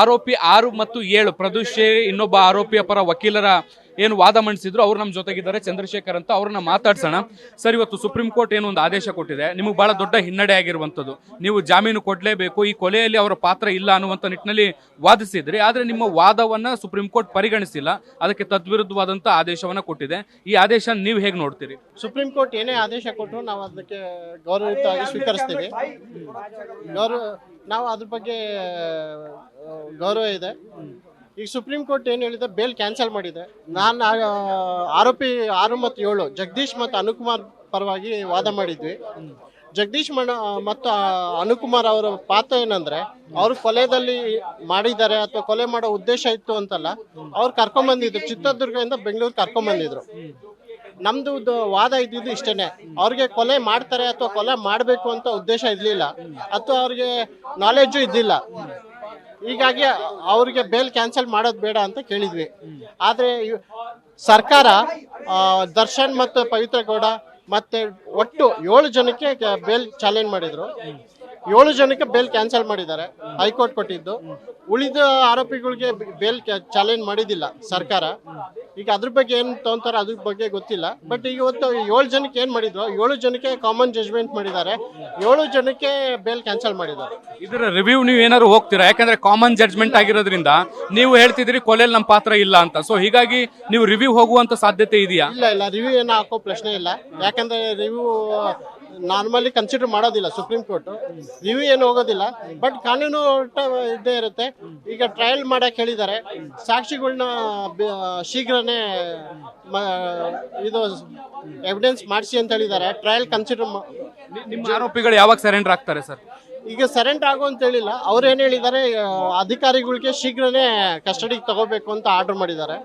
ಆರೋಪಿ 6 ಮತ್ತು 7 ಪ್ರದೋಷ್ ಇನ್ನೊಬ್ಬ ಆರೋಪಿಯ ಪರ ವಕೀಲರ ಏನು ವಾದ ಮಂಡಿಸಿದ್ರು ಅವ್ರು ನಮ್ಮ ಜೊತೆಗಿದ್ದಾರೆ, ಚಂದ್ರಶೇಖರ್ ಅಂತ. ಅವ್ರನ್ನ ಮಾತಾಡ್ಸೋಣ. ಸರ್, ಇವತ್ತು ಸುಪ್ರೀಂ ಕೋರ್ಟ್ ಏನು ಒಂದು ಆದೇಶ ಕೊಟ್ಟಿದೆ, ನಿಮಗೆ ಬಹಳ ದೊಡ್ಡ ಹಿನ್ನಡೆ ಆಗಿರುವಂತದ್ದು. ನೀವು ಜಾಮೀನು ಕೊಡ್ಲೇಬೇಕು, ಈ ಕೊಲೆಯಲ್ಲಿ ಅವರ ಪಾತ್ರ ಇಲ್ಲ ಅನ್ನುವಂತ ನಿಟ್ಟಿನಲ್ಲಿ ವಾದಿಸಿದ್ರಿ. ಆದ್ರೆ ನಿಮ್ಮ ವಾದವನ್ನ ಸುಪ್ರೀಂ ಕೋರ್ಟ್ ಪರಿಗಣಿಸಿಲ್ಲ, ಅದಕ್ಕೆ ತದ್ವಿರುದ್ಧವಾದಂತ ಆದೇಶವನ್ನ ಕೊಟ್ಟಿದೆ. ಈ ಆದೇಶ ನೀವು ಹೇಗೆ ನೋಡ್ತೀರಿ? ಸುಪ್ರೀಂ ಕೋರ್ಟ್ ಏನೇ ಆದೇಶ ಕೊಟ್ಟರು ನಾವು ಅದಕ್ಕೆ ಗೌರವಯುತವಾಗಿ ಸ್ವೀಕರಿಸ್ತೀವಿ. ನಾವು ಅದ್ರ ಬಗ್ಗೆ ಗೌರವ ಇದೆ. ಈಗ ಸುಪ್ರೀಂ ಕೋರ್ಟ್ ಏನು ಹೇಳಿದೆ, ಬೇಲ್ ಕ್ಯಾನ್ಸಲ್ ಮಾಡಿದೆ. ನಾನು ಆರೋಪಿ 6 ಮತ್ತು 7 ಜಗದೀಶ್ ಮತ್ತು ಅನುಕುಮಾರ್ ಪರವಾಗಿ ವಾದ ಮಾಡಿದ್ವಿ. ಜಗದೀಶ್ ಮತ್ತು ಅನುಕುಮಾರ್ ಅವರ ಪಾತ್ರ ಏನಂದ್ರೆ, ಅವ್ರು ಕೊಲೆದಲ್ಲಿ ಮಾಡಿದ್ದಾರೆ ಅಥವಾ ಕೊಲೆ ಮಾಡೋ ಉದ್ದೇಶ ಇತ್ತು ಅಂತಲ್ಲ, ಅವ್ರು ಕರ್ಕೊಂಡ್ಬಂದಿದ್ರು, ಚಿತ್ರದುರ್ಗದಿಂದ ಬೆಂಗಳೂರು ಕರ್ಕೊಂಡ್ಬಂದಿದ್ರು. ನಮ್ದು ವಾದ ಇದ್ದಿದ್ದು ಇಷ್ಟೇನೆ, ಅವ್ರಿಗೆ ಕೊಲೆ ಮಾಡ್ತಾರೆ ಅಥವಾ ಕೊಲೆ ಮಾಡಬೇಕು ಅಂತ ಉದ್ದೇಶ ಇರ್ಲಿಲ್ಲ, ಅಥವಾ ಅವ್ರಿಗೆ ನಾಲೆಡ್ಜು ಇದ್ದಿಲ್ಲ. ಹೀಗಾಗಿ ಅವ್ರಿಗೆ ಬೇಲ್ ಕ್ಯಾನ್ಸಲ್ ಮಾಡೋದು ಬೇಡ ಅಂತ ಕೇಳಿದ್ವಿ. ಆದ್ರೆ ಸರ್ಕಾರ ದರ್ಶನ್ ಮತ್ತು ಪವಿತ್ರ ಗೌಡ ಮತ್ತೆ ಒಟ್ಟು 7 ಜನಕ್ಕೆ ಬೇಲ್ ಚಾಲೆಂಜ್ ಮಾಡಿದ್ರು. 7 ಜನಕ್ಕೆ ಬೇಲ್ ಕ್ಯಾನ್ಸಲ್ ಮಾಡಿದ್ದಾರೆ, ಹೈಕೋರ್ಟ್ ಕೊಟ್ಟಿದ್ದು. ಉಳಿದ ಆರೋಪಿಗಳಿಗೆ ಬೇಲ್ ಚಾಲೆಂಜ್ ಮಾಡಿದಿಲ್ಲ ಸರ್ಕಾರ. ಈಗ ಅದ್ರ ಬಗ್ಗೆ ಏನ್ ತಗೊಂತಾರ ಅದ್ರ ಬಗ್ಗೆ ಗೊತ್ತಿಲ್ಲ. ಬಟ್ ಇವತ್ತು 7 ಜನಕ್ಕೆ ಏನ್ ಮಾಡಿದ್ರು, 7 ಜನಕ್ಕೆ ಕಾಮನ್ ಜಜ್ಮೆಂಟ್ ಮಾಡಿದ್ದಾರೆ, 7 ಜನಕ್ಕೆ ಬೇಲ್ ಕ್ಯಾನ್ಸಲ್ ಮಾಡಿದ್ದಾರೆ. ಇದರ ರಿವ್ಯೂ ನೀವು ಏನಾದ್ರು ಹೋಗ್ತೀರಾ? ಯಾಕಂದ್ರೆ ಕಾಮನ್ ಜಡ್ಜ್ಮೆಂಟ್ ಆಗಿರೋದ್ರಿಂದ ನೀವು ಹೇಳ್ತಿದ್ರಿ ಕೊಲೆಯಲ್ಲಿ ನಮ್ಮ ಪಾತ್ರ ಇಲ್ಲ ಅಂತ. ಸೊ ಹೀಗಾಗಿ ನೀವು ರಿವ್ಯೂ ಹೋಗುವಂತ ಸಾಧ್ಯತೆ ಇದೆಯಾ? ಇಲ್ಲ, ರಿವ್ಯೂ ಏನೋ ಹಾಕೋ ಪ್ರಶ್ನೆ ಇಲ್ಲ. ಯಾಕಂದ್ರೆ ರಿವ್ಯೂ ನಾರ್ಮಲಿ ಕನ್ಸಿಡರ್ ಮಾಡೋದಿಲ್ಲ ಸುಪ್ರೀಂ ಕೋರ್ಟ್. ರಿವ್ಯೂ ಏನು ಹೋಗೋದಿಲ್ಲ. ಬಟ್ ಕಾನೂನು ಇದ್ದೇ ಇರುತ್ತೆ. ಈಗ ಟ್ರಯಲ್ ಮಾಡಕ್ ಹೇಳಿದ್ದಾರೆ, ಸಾಕ್ಷಿಗಳನ್ನ ಶೀಘ್ರನೇ ಇದು ಎವಿಡೆನ್ಸ್ ಮಾಡಿಸಿ ಅಂತ ಹೇಳಿದ್ದಾರೆ. Trial consider. ನಿಮ್ಮ ಆರೋಪಿಗಳು ಯಾವಾಗ ಸರೆಂಡರ್ ಆಗ್ತಾರೆ ಸರ್? ಈಗ ಸರೆಂಡರ್ ಆಗೋ ಅಂತ ಹೇಳಿಲ್ಲ. ಅವ್ರು ಏನ್ ಹೇಳಿದ್ದಾರೆ, ಅಧಿಕಾರಿಗಳಿಗೆ ಶೀಘ್ರನೇ ಕಸ್ಟಡಿಗೆ ತಗೋಬೇಕು ಅಂತ ಆರ್ಡರ್ ಮಾಡಿದ್ದಾರೆ.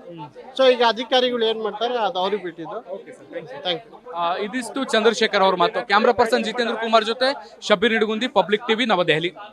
ಸೊ ಈಗ ಅಧಿಕಾರಿಗಳು ಏನ್ ಮಾಡ್ತಾರೆ ಅದು ಅವ್ರಿಗೆ ಬಿಟ್ಟಿದ್ದು. Thank you. ಇದಿಷ್ಟು ಚಂದ್ರಶೇಖರ್ ಅವ್ರ ಮಾತು. ಕ್ಯಾಮ್ರಾ ಪರ್ಸನ್ ಜಿತೇಂದ್ರ ಕುಮಾರ್ ಜೊತೆ ಶಬೀರ್ ನಿಡಗುಂದಿ, ಪಬ್ಲಿಕ್ ಟಿವಿ, ನವದೆಹಲಿ.